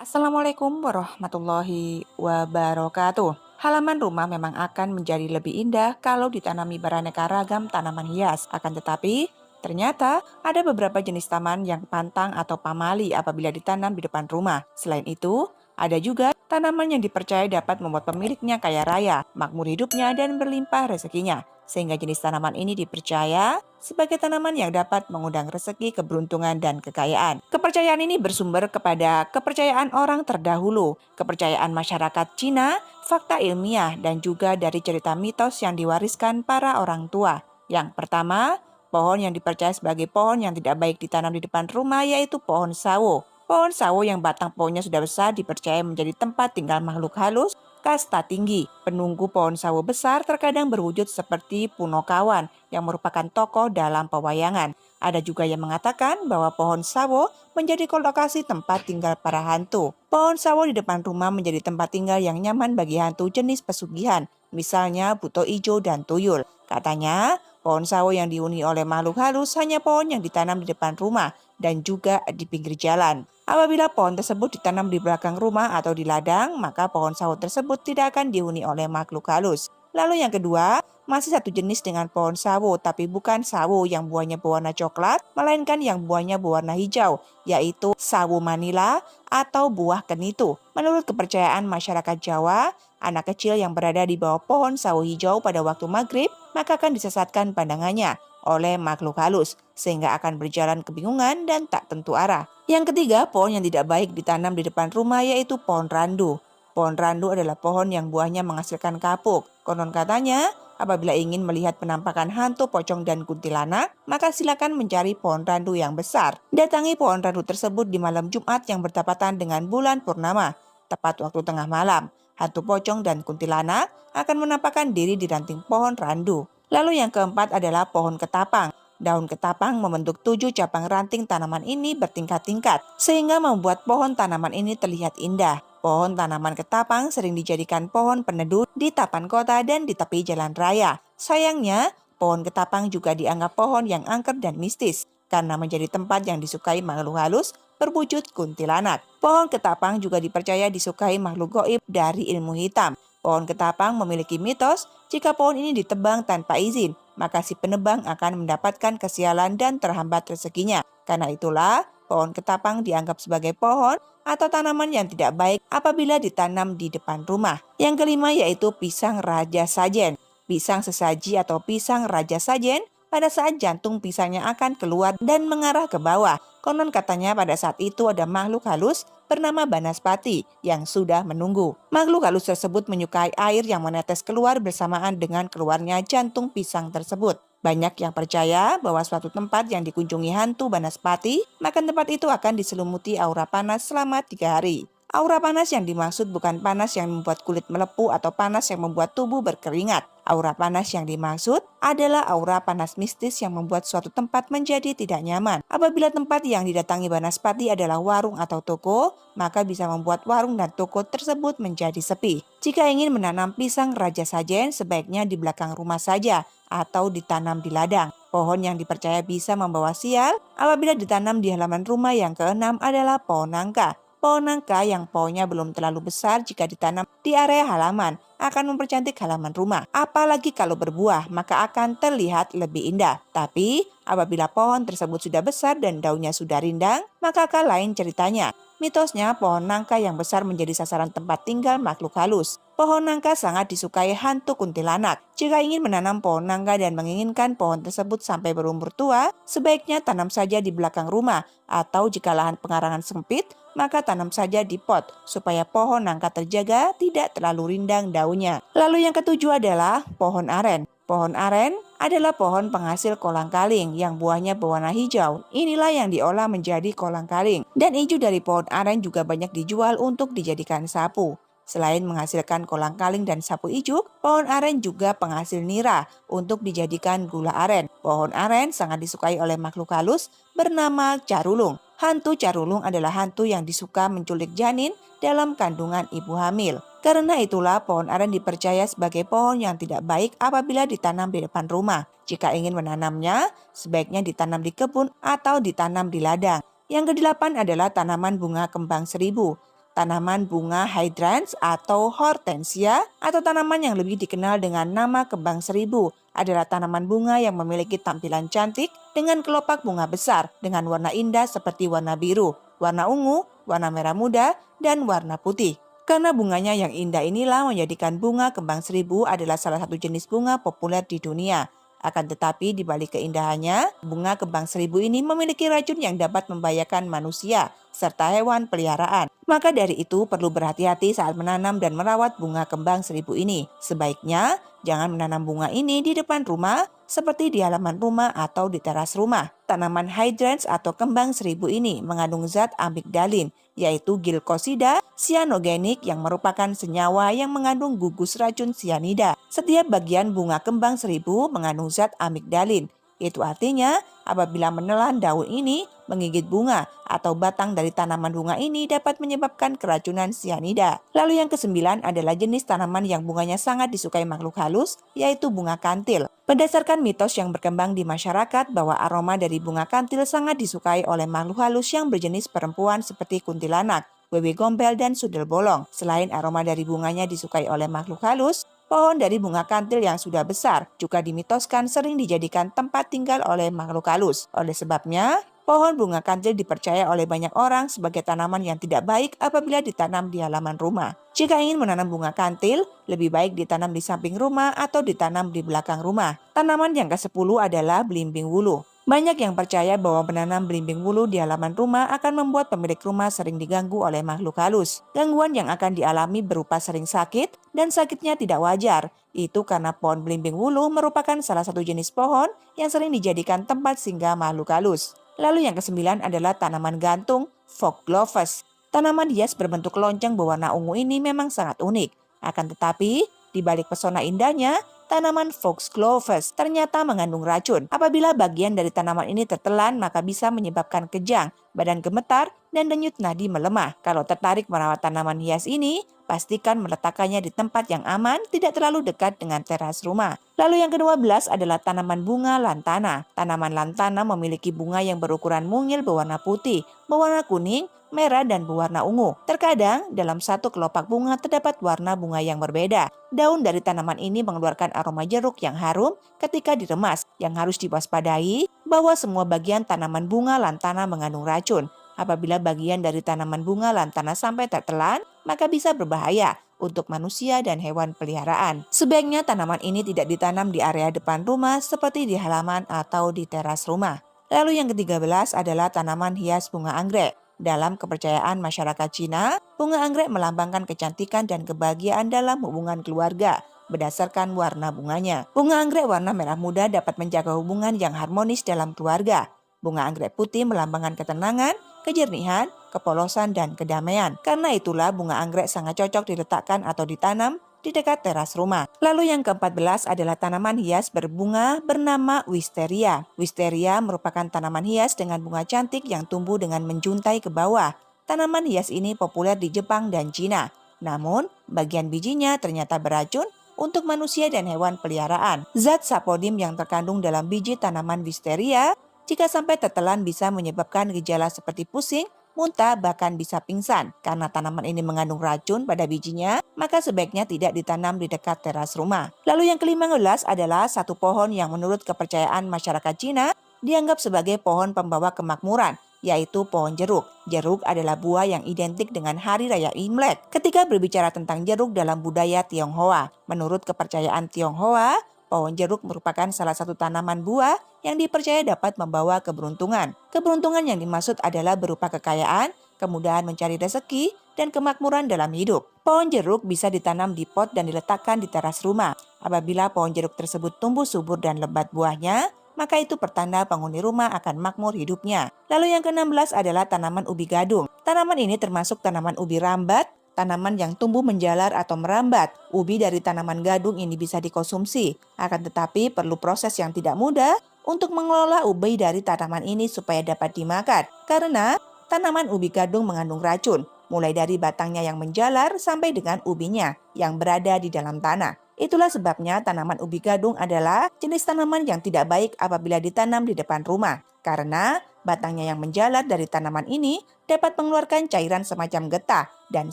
Assalamualaikum warahmatullahi wabarakatuh. Halaman rumah memang akan menjadi lebih indah kalau ditanami beraneka ragam tanaman hias. Akan tetapi, ternyata ada beberapa jenis taman yang pantang atau pamali apabila ditanam di depan rumah. Selain itu, ada juga tanaman yang dipercaya dapat membuat pemiliknya kaya raya, makmur hidupnya, dan berlimpah rezekinya. Sehingga jenis tanaman ini dipercaya sebagai tanaman yang dapat mengundang rezeki, keberuntungan, dan kekayaan. Kepercayaan ini bersumber kepada kepercayaan orang terdahulu, kepercayaan masyarakat Cina, fakta ilmiah, dan juga dari cerita mitos yang diwariskan para orang tua. Yang pertama, pohon yang dipercaya sebagai pohon yang tidak baik ditanam di depan rumah yaitu pohon sawo. Pohon sawo yang batang pohonnya sudah besar dipercaya menjadi tempat tinggal makhluk halus kasta tinggi. Penunggu pohon sawo besar terkadang berwujud seperti Punokawan yang merupakan tokoh dalam pewayangan. Ada juga yang mengatakan bahwa pohon sawo menjadi lokasi tempat tinggal para hantu. Pohon sawo di depan rumah menjadi tempat tinggal yang nyaman bagi hantu jenis pesugihan, misalnya buto ijo dan tuyul. Katanya, pohon sawo yang dihuni oleh makhluk halus hanya pohon yang ditanam di depan rumah dan juga di pinggir jalan. Apabila pohon tersebut ditanam di belakang rumah atau di ladang, maka pohon sawo tersebut tidak akan dihuni oleh makhluk halus. Lalu yang kedua, masih satu jenis dengan pohon sawo, tapi bukan sawo yang buahnya berwarna coklat, melainkan yang buahnya berwarna hijau, yaitu sawo Manila atau buah kenitu. Menurut kepercayaan masyarakat Jawa, anak kecil yang berada di bawah pohon sawo hijau pada waktu maghrib, maka akan disesatkan pandangannya oleh makhluk halus, sehingga akan berjalan kebingungan dan tak tentu arah. Yang ketiga, pohon yang tidak baik ditanam di depan rumah yaitu pohon randu. Pohon randu adalah pohon yang buahnya menghasilkan kapuk. Konon katanya, apabila ingin melihat penampakan hantu, pocong, dan kuntilanak, maka silakan mencari pohon randu yang besar. Datangi pohon randu tersebut di malam Jumat yang bertepatan dengan bulan purnama, tepat waktu tengah malam. Hantu pocong dan kuntilanak akan menampakkan diri di ranting pohon randu. Lalu yang keempat adalah pohon ketapang. Daun ketapang membentuk 7 cabang ranting tanaman ini bertingkat-tingkat, sehingga membuat pohon tanaman ini terlihat indah. Pohon tanaman ketapang sering dijadikan pohon peneduh di taman kota dan di tepi jalan raya. Sayangnya, pohon ketapang juga dianggap pohon yang angker dan mistis, karena menjadi tempat yang disukai makhluk halus berwujud kuntilanak. Pohon ketapang juga dipercaya disukai makhluk gaib dari ilmu hitam. Pohon ketapang memiliki mitos, jika pohon ini ditebang tanpa izin, maka si penebang akan mendapatkan kesialan dan terhambat rezekinya. Karena itulah, pohon ketapang dianggap sebagai pohon atau tanaman yang tidak baik apabila ditanam di depan rumah. Yang kelima yaitu pisang raja sajen. Pisang sesaji atau pisang raja sajen pada saat jantung pisangnya akan keluar dan mengarah ke bawah. Konon katanya pada saat itu ada makhluk halus bernama Banaspati yang sudah menunggu. Makhluk halus tersebut menyukai air yang menetes keluar bersamaan dengan keluarnya jantung pisang tersebut. Banyak yang percaya bahwa suatu tempat yang dikunjungi hantu Banaspati, maka tempat itu akan diselumuti aura panas selama 3 hari. Aura panas yang dimaksud bukan panas yang membuat kulit melepuh atau panas yang membuat tubuh berkeringat. Aura panas yang dimaksud adalah aura panas mistis yang membuat suatu tempat menjadi tidak nyaman. Apabila tempat yang didatangi Banaspati adalah warung atau toko, maka bisa membuat warung dan toko tersebut menjadi sepi. Jika ingin menanam pisang raja sajen, sebaiknya di belakang rumah saja atau ditanam di ladang. Pohon yang dipercaya bisa membawa sial apabila ditanam di halaman rumah yang keenam adalah pohon nangka. Pohon nangka yang pohonnya belum terlalu besar jika ditanam di area halaman akan mempercantik halaman rumah. Apalagi kalau berbuah, maka akan terlihat lebih indah. Tapi apabila pohon tersebut sudah besar dan daunnya sudah rindang, maka akan lain ceritanya. Mitosnya pohon nangka yang besar menjadi sasaran tempat tinggal makhluk halus. Pohon nangka sangat disukai hantu kuntilanak. Jika ingin menanam pohon nangka dan menginginkan pohon tersebut sampai berumur tua, sebaiknya tanam saja di belakang rumah, atau jika lahan pengarangan sempit, maka tanam saja di pot supaya pohon nangka terjaga tidak terlalu rindang daunnya. Lalu yang ketujuh adalah pohon aren. Pohon aren adalah pohon penghasil kolang-kaling yang buahnya berwarna hijau. Inilah yang diolah menjadi kolang-kaling. Dan ijuk dari pohon aren juga banyak dijual untuk dijadikan sapu. Selain menghasilkan kolang-kaling dan sapu ijuk, pohon aren juga penghasil nira untuk dijadikan gula aren. Pohon aren sangat disukai oleh makhluk halus bernama carulung. Hantu carulung adalah hantu yang disuka menculik janin dalam kandungan ibu hamil. Karena itulah pohon aren dipercaya sebagai pohon yang tidak baik apabila ditanam di depan rumah. Jika ingin menanamnya, sebaiknya ditanam di kebun atau ditanam di ladang. Yang kedelapan adalah tanaman bunga kembang seribu. tanaman bunga hydrans atau hortensia atau tanaman yang lebih dikenal dengan nama kembang seribu adalah tanaman bunga yang memiliki tampilan cantik dengan kelopak bunga besar dengan warna indah seperti warna biru, warna ungu, warna merah muda, dan warna putih. Karena bunganya yang indah inilah menjadikan bunga kembang seribu adalah salah satu jenis bunga populer di dunia. Akan tetapi di balik keindahannya, bunga kembang seribu ini memiliki racun yang dapat membahayakan manusia serta hewan peliharaan. Maka dari itu perlu berhati-hati saat menanam dan merawat bunga kembang seribu ini. Sebaiknya jangan menanam bunga ini di depan rumah seperti di halaman rumah atau di teras rumah. Tanaman hydrans atau kembang seribu ini mengandung zat amigdalin, yaitu gilkosida cyanogenik yang merupakan senyawa yang mengandung gugus racun sianida. Setiap bagian bunga kembang seribu mengandung zat amigdalin. Itu artinya apabila menelan daun ini, menggigit bunga atau batang dari tanaman bunga ini dapat menyebabkan keracunan sianida. Lalu yang kesembilan adalah jenis tanaman yang bunganya sangat disukai makhluk halus, yaitu bunga kantil. Berdasarkan mitos yang berkembang di masyarakat bahwa aroma dari bunga kantil sangat disukai oleh makhluk halus yang berjenis perempuan seperti kuntilanak, wewe gombel, dan sundel bolong. Selain aroma dari bunganya disukai oleh makhluk halus, pohon dari bunga kantil yang sudah besar juga dimitoskan sering dijadikan tempat tinggal oleh makhluk halus. Oleh sebabnya, pohon bunga kantil dipercaya oleh banyak orang sebagai tanaman yang tidak baik apabila ditanam di halaman rumah. Jika ingin menanam bunga kantil, lebih baik ditanam di samping rumah atau ditanam di belakang rumah. Tanaman yang ke-10 adalah belimbing wuluh. Banyak yang percaya bahwa menanam belimbing wuluh di halaman rumah akan membuat pemilik rumah sering diganggu oleh makhluk halus. Gangguan yang akan dialami berupa sering sakit dan sakitnya tidak wajar. Itu karena pohon belimbing wuluh merupakan salah satu jenis pohon yang sering dijadikan tempat singgah makhluk halus. Lalu yang ke-9 adalah tanaman gantung, foxgloves. Tanaman hias berbentuk lonceng berwarna ungu ini memang sangat unik. Akan tetapi, di balik pesona indahnya, tanaman foxgloves ternyata mengandung racun. Apabila bagian dari tanaman ini tertelan, maka bisa menyebabkan kejang, badan gemetar, dan denyut nadi melemah. Kalau tertarik merawat tanaman hias ini, pastikan meletakkannya di tempat yang aman, tidak terlalu dekat dengan teras rumah. Lalu yang ke-12 adalah tanaman bunga lantana. Tanaman lantana memiliki bunga yang berukuran mungil berwarna putih, berwarna kuning, merah, dan berwarna ungu. Terkadang dalam satu kelopak bunga terdapat warna bunga yang berbeda. Daun dari tanaman ini mengeluarkan aroma jeruk yang harum ketika diremas. Yang harus diwaspadai bahwa semua bagian tanaman bunga lantana mengandung racun. Apabila bagian dari tanaman bunga lantana sampai tertelan, maka bisa berbahaya untuk manusia dan hewan peliharaan. Sebaiknya tanaman ini tidak ditanam di area depan rumah seperti di halaman atau di teras rumah. Lalu yang ke-13 adalah tanaman hias bunga anggrek. Dalam kepercayaan masyarakat Cina, bunga anggrek melambangkan kecantikan dan kebahagiaan dalam hubungan keluarga berdasarkan warna bunganya. Bunga anggrek warna merah muda dapat menjaga hubungan yang harmonis dalam keluarga. Bunga anggrek putih melambangkan ketenangan, kejernihan, kepolosan, dan kedamaian. Karena itulah bunga anggrek sangat cocok diletakkan atau ditanam di dekat teras rumah. Lalu yang ke-14 adalah tanaman hias berbunga bernama wisteria. Wisteria merupakan tanaman hias dengan bunga cantik yang tumbuh dengan menjuntai ke bawah. Tanaman hias ini populer di Jepang dan Cina. Namun, bagian bijinya ternyata beracun untuk manusia dan hewan peliharaan. Zat sapodim yang terkandung dalam biji tanaman wisteria jika sampai tertelan bisa menyebabkan gejala seperti pusing, muntah, bahkan bisa pingsan. Karena tanaman ini mengandung racun pada bijinya, maka sebaiknya tidak ditanam di dekat teras rumah. Lalu yang ke-15 adalah satu pohon yang menurut kepercayaan masyarakat Cina dianggap sebagai pohon pembawa kemakmuran, yaitu pohon jeruk. Jeruk adalah buah yang identik dengan Hari Raya Imlek. Ketika berbicara tentang jeruk dalam budaya Tionghoa, menurut kepercayaan Tionghoa, pohon jeruk merupakan salah satu tanaman buah yang dipercaya dapat membawa keberuntungan. Keberuntungan yang dimaksud adalah berupa kekayaan, kemudahan mencari rezeki, dan kemakmuran dalam hidup. Pohon jeruk bisa ditanam di pot dan diletakkan di teras rumah. Apabila pohon jeruk tersebut tumbuh subur dan lebat buahnya, maka itu pertanda penghuni rumah akan makmur hidupnya. Lalu yang ke-16 adalah tanaman ubi gadung. Tanaman ini termasuk tanaman ubi rambat, tanaman yang tumbuh menjalar atau merambat. Ubi dari tanaman gadung ini bisa dikonsumsi. Akan tetapi perlu proses yang tidak mudah untuk mengelola ubi dari tanaman ini supaya dapat dimakan. Karena tanaman ubi gadung mengandung racun. mulai dari batangnya yang menjalar sampai dengan ubinya yang berada di dalam tanah. Itulah sebabnya tanaman ubi gadung adalah jenis tanaman yang tidak baik apabila ditanam di depan rumah. Karena batangnya yang menjalar dari tanaman ini dapat mengeluarkan cairan semacam getah dan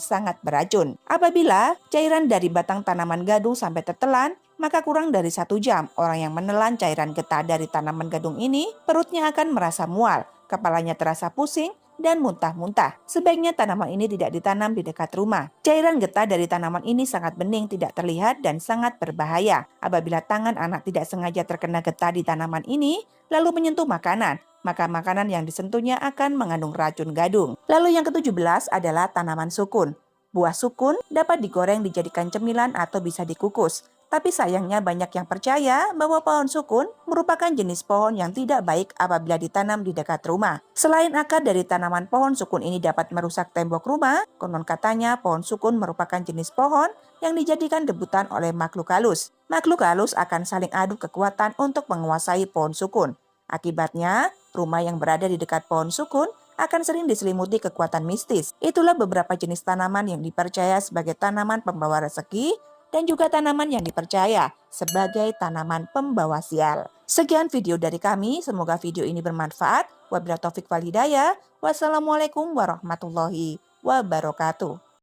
sangat beracun. Apabila cairan dari batang tanaman gadung sampai tertelan, maka kurang dari 1 jam orang yang menelan cairan getah dari tanaman gadung ini, perutnya akan merasa mual, kepalanya terasa pusing, dan muntah-muntah. Sebaiknya tanaman ini tidak ditanam di dekat rumah. Cairan getah dari tanaman ini sangat bening, tidak terlihat, dan sangat berbahaya. Apabila tangan anak tidak sengaja terkena getah di tanaman ini, lalu menyentuh makanan, maka makanan yang disentuhnya akan mengandung racun gadung. Lalu yang ke-17 adalah tanaman sukun. Buah sukun dapat digoreng dijadikan cemilan atau bisa dikukus. Tapi sayangnya banyak yang percaya bahwa pohon sukun merupakan jenis pohon yang tidak baik apabila ditanam di dekat rumah. Selain akar dari tanaman pohon sukun ini dapat merusak tembok rumah, konon katanya pohon sukun merupakan jenis pohon yang dijadikan debutan oleh makhluk halus. Makhluk halus akan saling adu kekuatan untuk menguasai pohon sukun. Akibatnya, rumah yang berada di dekat pohon sukun akan sering diselimuti kekuatan mistis. Itulah beberapa jenis tanaman yang dipercaya sebagai tanaman pembawa rezeki dan juga tanaman yang dipercaya sebagai tanaman pembawa sial. Sekian video dari kami, semoga video ini bermanfaat. Wabillahi taufik wal hidayah. Wassalamualaikum warahmatullahi wabarakatuh.